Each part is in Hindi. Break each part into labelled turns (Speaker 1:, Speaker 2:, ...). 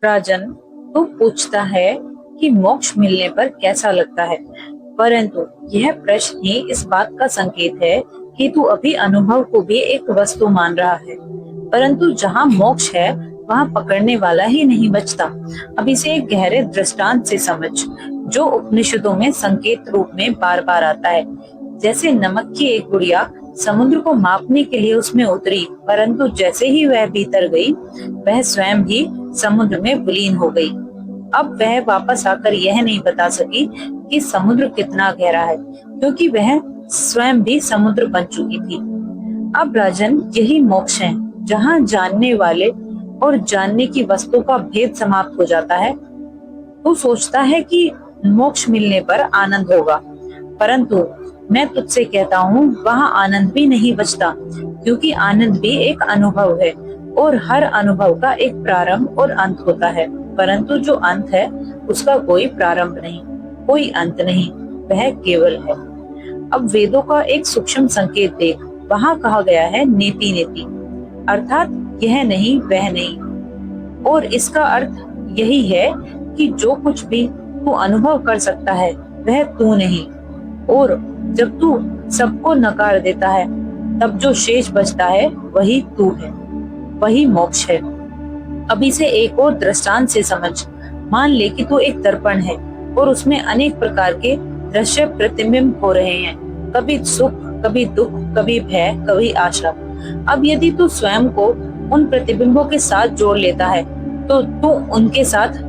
Speaker 1: राजन, तू पूछता है कि मोक्ष मिलने पर कैसा लगता है, परंतु यह प्रश्न ही इस बात का संकेत है कि तू अभी अनुभव को भी एक वस्तु मान रहा है। परंतु जहाँ मोक्ष है वहाँ पकड़ने वाला ही नहीं बचता। अब इसे एक गहरे दृष्टांत से समझ, जो उपनिषदों में संकेत रूप में बार बार आता है। जैसे नमक की एक गुड़िया समुद्र को मापने के लिए उसमें उतरी, परंतु जैसे ही वह भीतर गई, वह स्वयं भी समुद्र में विलीन हो गई। अब वह वापस आकर यह नहीं बता सकी कि समुद्र कितना गहरा है, क्योंकि वह स्वयं भी समुद्र बन चुकी थी। अब राजन, यही मोक्ष है, जहाँ जानने वाले और जानने की वस्तु का भेद समाप्त हो जाता है। तू सोचता है कि मोक्ष मिलने पर आनंद होगा, परंतु मैं तुझसे कहता हूँ वहाँ आनंद भी नहीं बचता, क्योंकि आनंद भी एक अनुभव है और हर अनुभव का एक प्रारंभ और अंत होता है। परंतु जो अंत है उसका कोई प्रारंभ नहीं, कोई अंत नहीं, वह केवल है। अब वेदों का एक सूक्ष्म संकेत देख, वहाँ कहा गया है नेति नेति, अर्थात यह नहीं वह नहीं। और इसका अर्थ यही है कि जो कुछ भी तू अनुभव कर सकता है वह तू नहीं, और जब तू सबको नकार देता है तब जो शेष बचता है वही तू है, वही मोक्ष है। अब इसे एक और दृष्टांत से समझ। मान ले कि तू एक दर्पण है और उसमें अनेक प्रकार के दृश्य प्रतिबिंब हो रहे हैं, कभी सुख, कभी दुख, कभी भय, कभी आशा। अब यदि तू स्वयं को उन प्रतिबिंबों के साथ जोड़ लेता है तो तू उनके साथ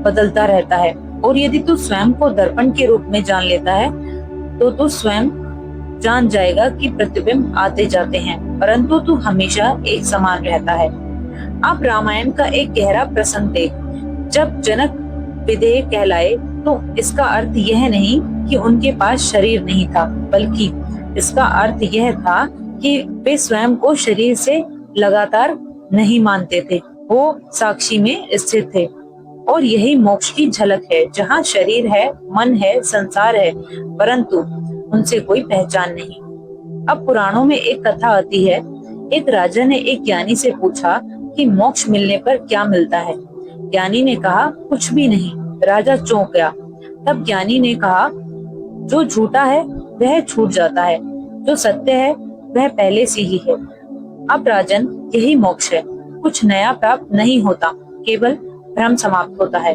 Speaker 1: बदलता रहता है, और यदि तू स्वयं को दर्पण के रूप में जान लेता है तो तू स्वयं जान जाएगा कि प्रतिबिंब आते जाते हैं, परंतु तू हमेशा एक समान रहता है। अब रामायण का एक गहरा प्रसंग देख। जब जनक विदेह कहलाए तो इसका अर्थ यह नहीं कि उनके पास शरीर नहीं था, बल्कि इसका अर्थ यह था कि वे स्वयं को शरीर से लगातार नहीं मानते थे, वो साक्षी में स्थित थे। और यही मोक्ष की झलक है, जहाँ शरीर है, मन है, संसार है, परंतु उनसे कोई पहचान नहीं। अब पुराणों में एक कथा आती है। एक राजा ने एक ज्ञानी से पूछा कि मोक्ष मिलने पर क्या मिलता है। ज्ञानी ने कहा कुछ भी नहीं। राजा चौंक गया। तब ज्ञानी ने कहा जो झूठा है वह छूट जाता है, जो सत्य है वह पहले से ही है। अब राजन, यही मोक्ष है, कुछ नया प्राप्त नहीं होता, केवल भ्रम समाप्त होता है।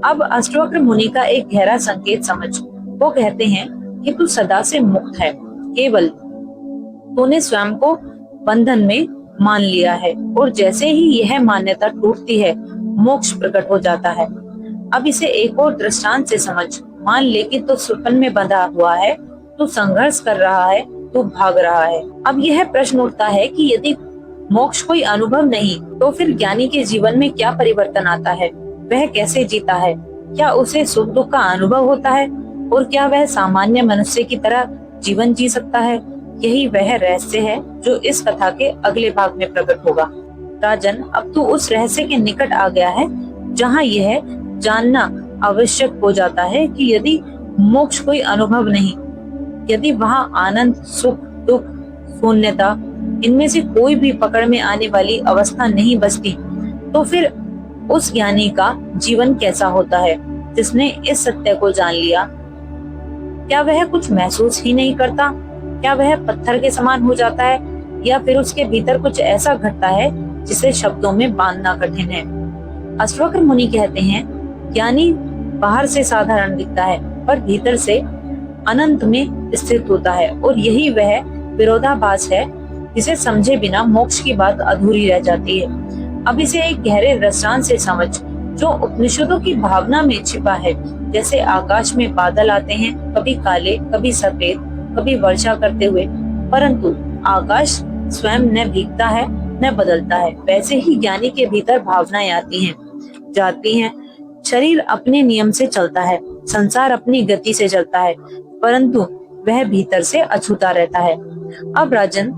Speaker 1: अब अष्टवक्र मुनि का एक गहरा संकेत समझ। वो कहते हैं कि तू सदा से मुक्त है, केवल तूने स्वयं को बंधन में मान लिया है, और जैसे ही यह मान्यता टूटती है मोक्ष प्रकट हो जाता है। अब इसे एक और दृष्टांत से समझ। मान ले कि तू सुपन में बंधा हुआ है, तू संघर्ष कर रहा है, तू भाग रहा है। अब यह प्रश्न उठता है कि यदि मोक्ष कोई अनुभव नहीं तो फिर ज्ञानी के जीवन में क्या परिवर्तन आता है, वह कैसे जीता है, क्या उसे सुख दुख का अनुभव होता है, और क्या वह सामान्य मनुष्य की तरह जीवन जी सकता है। यही वह रहस्य है जो इस कथा के अगले भाग में प्रकट होगा। राजन, अब तू उस रहस्य के निकट आ गया है, जहाँ यह जानना आवश्यक हो जाता है कि यदि मोक्ष कोई अनुभव नहीं, यदि वहाँ आनंद, सुख, दुख, शून्यता, इनमें से कोई भी पकड़ में आने वाली अवस्था नहीं बचती, तो फिर उस ज्ञानी का जीवन कैसा होता है जिसने इस सत्य को जान लिया। क्या वह कुछ महसूस ही नहीं करता? क्या वह पत्थर के समान हो जाता है, या फिर उसके भीतर कुछ ऐसा घटता है जिसे शब्दों में बांधना कठिन है। अष्टवक्र मुनि कहते हैं ज्ञानी बाहर से साधारण दिखता है, पर भीतर से अनंत में स्थित होता है, और यही वह विरोधाभास है जिसे समझे बिना मोक्ष की बात अधूरी रह जाती है। अब इसे एक गहरे दृष्टांत से समझ, जो उपनिषदों की भावना में छिपा है। जैसे आकाश में बादल आते हैं, कभी काले, कभी सफेद, कभी वर्षा करते हुए, परंतु आकाश स्वयं न भीगता है न बदलता है। वैसे ही ज्ञानी के भीतर भावनाएं आती हैं, जाती हैं, शरीर अपने नियम से चलता है, संसार अपनी गति से चलता है, परंतु वह भीतर से अछूता रहता है। अब राजन,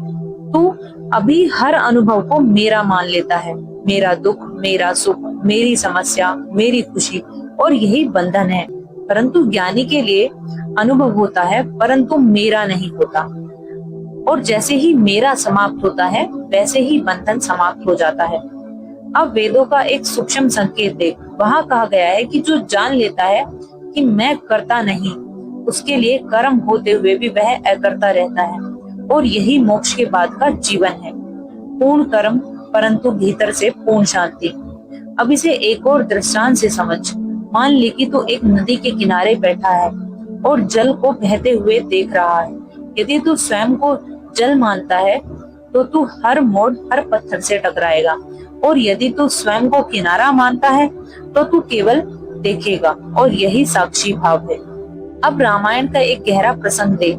Speaker 1: तू अभी हर अनुभव को मेरा मान लेता है, मेरा दुख, मेरा सुख, मेरी समस्या, मेरी खुशी, और यही बंधन है। परंतु ज्ञानी के लिए अनुभव होता है, परंतु मेरा नहीं होता, और जैसे ही मेरा समाप्त होता है वैसे ही बंधन समाप्त हो जाता है। अब वेदों का एक सूक्ष्म संकेत देख, वहाँ कहा गया है कि जो जान लेता है कि मैं करता नहीं, उसके लिए कर्म होते हुए भी वह अकर्ता रहता है, और यही मोक्ष के बाद का जीवन है। पूर्ण कर्म परंतु भीतर से पूर्ण शांति। अब इसे एक और दृष्टांत से समझ। मान ले कि तू एक नदी के किनारे बैठा है और जल को बहते हुए देख रहा है। यदि तू स्वयं को जल मानता है तो तू हर मोड़ हर पत्थर से टकराएगा, और यदि तू स्वयं को किनारा मानता है तो तू केवल देखेगा, और यही साक्षी भाव है। अब रामायण का एक गहरा प्रसंग देख।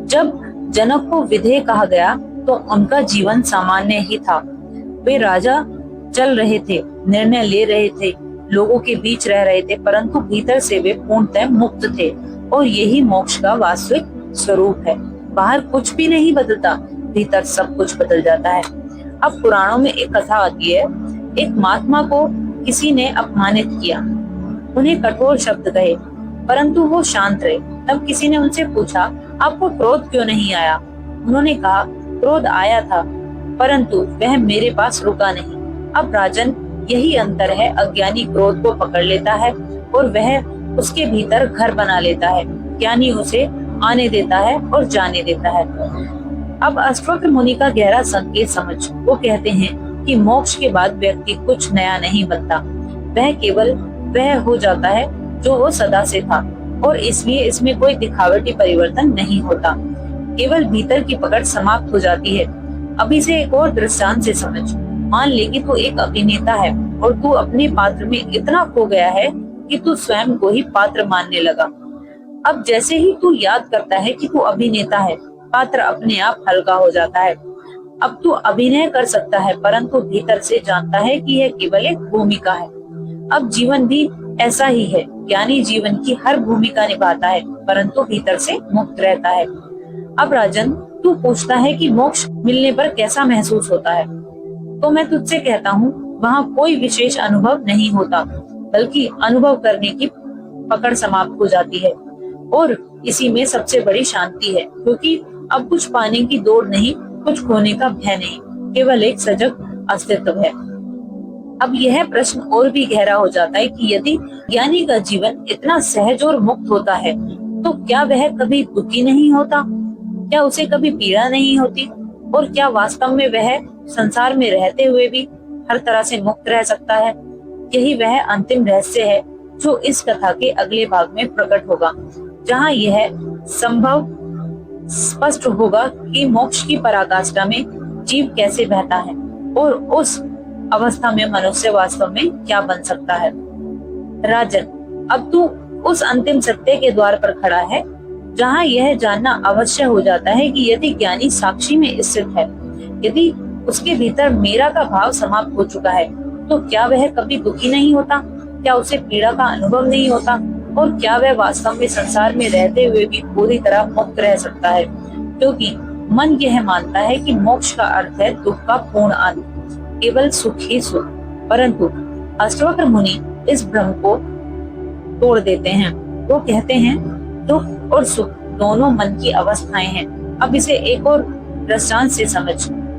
Speaker 1: जब जनक को विधेय कहा गया तो उनका जीवन सामान्य ही था। वे राजा चल रहे थे, निर्णय ले रहे थे, लोगों के बीच रह रहे थे, परंतु भीतर से वे पूर्णतः मुक्त थे, और यही मोक्ष का वास्तविक स्वरूप है। बाहर कुछ भी नहीं बदलता, भीतर सब कुछ बदल जाता है। अब पुराणों में एक कथा आती है। एक महात्मा को किसी ने अपमानित किया, उन्हें कठोर शब्द कहे, परंतु वो शांत रहे। तब किसी ने उनसे पूछा, आपको क्रोध क्यों नहीं आया? उन्होंने कहा, क्रोध आया था, परंतु वह मेरे पास रुका नहीं। अब राजन, यही अंतर है। अज्ञानी क्रोध को पकड़ लेता है और वह उसके भीतर घर बना लेता है, ज्ञानी उसे आने देता है और जाने देता है। अब अष्टवक्र मुनि का गहरा संकेत समझ। वो कहते हैं कि मोक्ष के बाद व्यक्ति कुछ नया नहीं बनता, वह केवल वह हो जाता है जो वो सदा से था, और इसलिए इसमें कोई दिखावटी परिवर्तन नहीं होता, केवल भीतर की पकड़ समाप्त हो जाती है। अभी से एक और दृष्टांत से समझ। मान ले कि तू एक अभिनेता है और तू अपने पात्र में इतना खो गया है कि तू स्वयं को ही पात्र मानने लगा। अब जैसे ही तू याद करता है कि तू अभिनेता है, पात्र अपने आप हल्का हो जाता है। अब तू अभिनय कर सकता है, परंतु भीतर से जानता है कि यह केवल एक भूमिका है। अब जीवन भी ऐसा ही है। ज्ञानी जीवन की हर भूमिका निभाता है, परंतु भीतर से मुक्त रहता है। अब राजन, तू पूछता है कि मोक्ष मिलने पर कैसा महसूस होता है, तो मैं तुझसे कहता हूँ, वहाँ कोई विशेष अनुभव नहीं होता, बल्कि अनुभव करने की पकड़ समाप्त हो जाती है, और इसी में सबसे बड़ी शांति है, क्योंकि अब कुछ पाने की दौड़ नहीं, कुछ खोने का भय नहीं, केवल एक सजग अस्तित्व है। अब यह प्रश्न और भी गहरा हो जाता है कि यदि ज्ञानी का जीवन इतना सहज और मुक्त होता है, तो क्या वह कभी दुखी नहीं होता? क्या उसे कभी पीड़ा नहीं होती? और क्या वास्तव में वह संसार में रहते हुए भी हर तरह से मुक्त रह सकता है? यही वह अंतिम रहस्य है जो इस कथा के अगले भाग में प्रकट होगा, जहाँ यह संभव स्पष्ट होगा कि मोक्ष की पराकाष्ठा में जीव कैसे बहता है, और उस अवस्था में मनुष्य वास्तव में क्या बन सकता है। राजन, अब तू उस अंतिम सत्य के द्वार पर खड़ा है, जहाँ यह जानना अवश्य हो जाता है कि यदि ज्ञानी साक्षी में स्थित है, यदि उसके भीतर मेरा का भाव समाप्त हो चुका है, तो क्या वह कभी दुखी नहीं होता? क्या उसे पीड़ा का अनुभव नहीं होता? और क्या वह वास्तव में संसार में रहते हुए भी पूरी तरह मुक्त रह सकता है? क्योंकि मन यह मानता है कि मोक्ष का अर्थ है दुख का पूर्ण अंत, केवल सुख ही सुख। परंतु अष्टवक्र मुनि इस भ्रम को तोड़ देते हैं। वो कहते हैं दुख और सुख दोनों मन की अवस्थाएं हैं। अब इसे एक और दृष्टांत से समझ,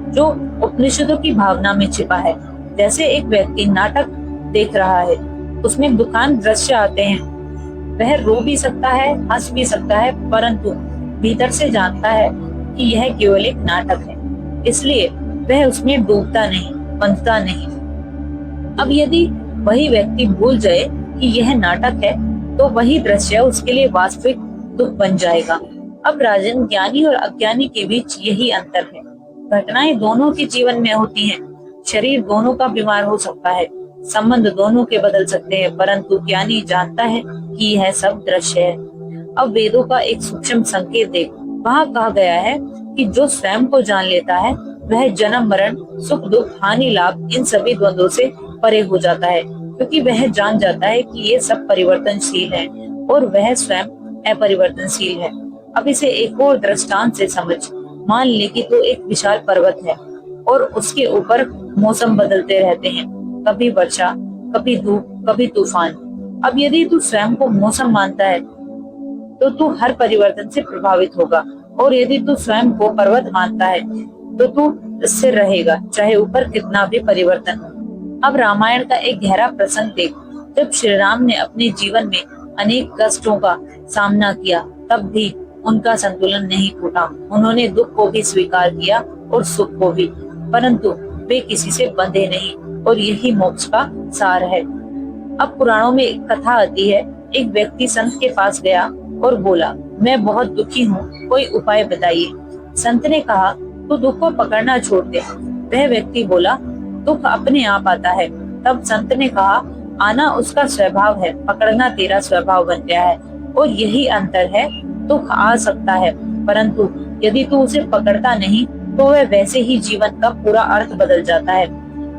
Speaker 1: जो उपनिषदों की भावना में छिपा है। जैसे एक व्यक्ति नाटक देख रहा है, उसमें दुखान दृश्य आते हैं, वह रो भी सकता है, हंस भी सकता है, परंतु भीतर से जानता है कि यह केवल एक नाटक है, इसलिए वह उसमें डूबता नहीं, बंधता नहीं। अब यदि वही व्यक्ति भूल जाए कि यह नाटक है, तो वही दृश्य उसके लिए वास्तविक दुख बन जाएगा। अब राजन, ज्ञानी और अज्ञानी के बीच यही अंतर है। घटनाएं दोनों के जीवन में होती हैं, शरीर दोनों का बीमार हो सकता है, संबंध दोनों के बदल सकते हैं, परंतु ज्ञानी जानता है कि यह सब दृश्य है। अब वेदों का एक सूक्ष्म संकेत देख। वहाँ कहा गया है कि जो स्वयं को जान लेता है, वह जन्म मरण, सुख दुख, हानि लाभ, इन सभी द्वंद्वों से परे हो जाता है, क्योंकि वह जान जाता है कि ये सब परिवर्तनशील है और वह स्वयं अपरिवर्तनशील है। अब इसे एक और दृष्टांत से समझ। मान ले कि तो एक विशाल पर्वत है और उसके ऊपर मौसम बदलते रहते हैं, कभी वर्षा, कभी धूप, कभी तूफान। अब यदि तू स्वयं को मौसम मानता है, तो तू हर परिवर्तन से प्रभावित होगा, और यदि तू स्वयं को पर्वत मानता है, तो तू स्थिर रहेगा, चाहे ऊपर कितना भी परिवर्तन हो। अब रामायण का एक गहरा प्रसंग देख। जब श्री राम ने अपने जीवन में अनेक कष्टों का सामना किया, तब भी उनका संतुलन नहीं टूटा। उन्होंने दुख को भी स्वीकार किया और सुख को भी, परंतु वे किसी से बंधे नहीं, और यही मोक्ष का सार है। अब पुराणों में एक कथा आती है। एक व्यक्ति संत के पास गया और बोला, मैं बहुत दुखी हूँ, कोई उपाय बताइए। संत ने कहा, तू दुख को पकड़ना छोड़ दे। वह व्यक्ति बोला, दुख अपने आप आता है। तब संत ने कहा, आना उसका स्वभाव है, पकड़ना तेरा स्वभाव बन गया है, और यही अंतर है। दुख आ सकता है, परंतु यदि तू उसे पकड़ता नहीं तो वह वैसे ही जीवन का पूरा अर्थ बदल जाता है।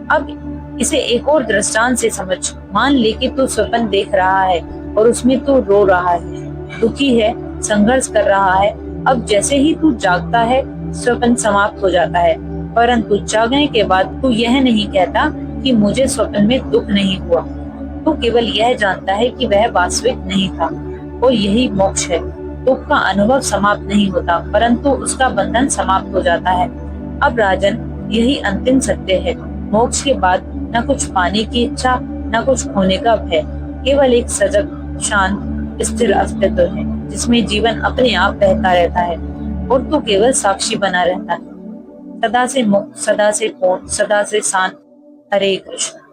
Speaker 1: अब इसे एक और दृष्टांत से समझ। मान ले कि तू स्वप्न देख रहा है और उसमें तू रो रहा है, दुखी है, संघर्ष कर रहा है। अब जैसे ही तू जागता है, स्वप्न समाप्त हो जाता है, परंतु जागने के बाद तू यह नहीं कहता कि मुझे स्वप्न में दुख नहीं हुआ। तू केवल यह जानता है कि वह वास्तविक नहीं था, और यही मोक्ष है। दुख का अनुभव समाप्त नहीं होता, परंतु उसका बंधन समाप्त हो जाता है। अब राजन, यही अंतिम सत्य है। मोक्ष के बाद न कुछ पाने की इच्छा, न कुछ खोने का भय, केवल एक सजग, शांत, स्थिर अस्तित्व है, जिसमें जीवन अपने आप बहता रहता है और तू केवल साक्षी बना रहता है। सदा से मुक्त, सदा से पूर्ण, सदा से शांत। हरे कृष्ण।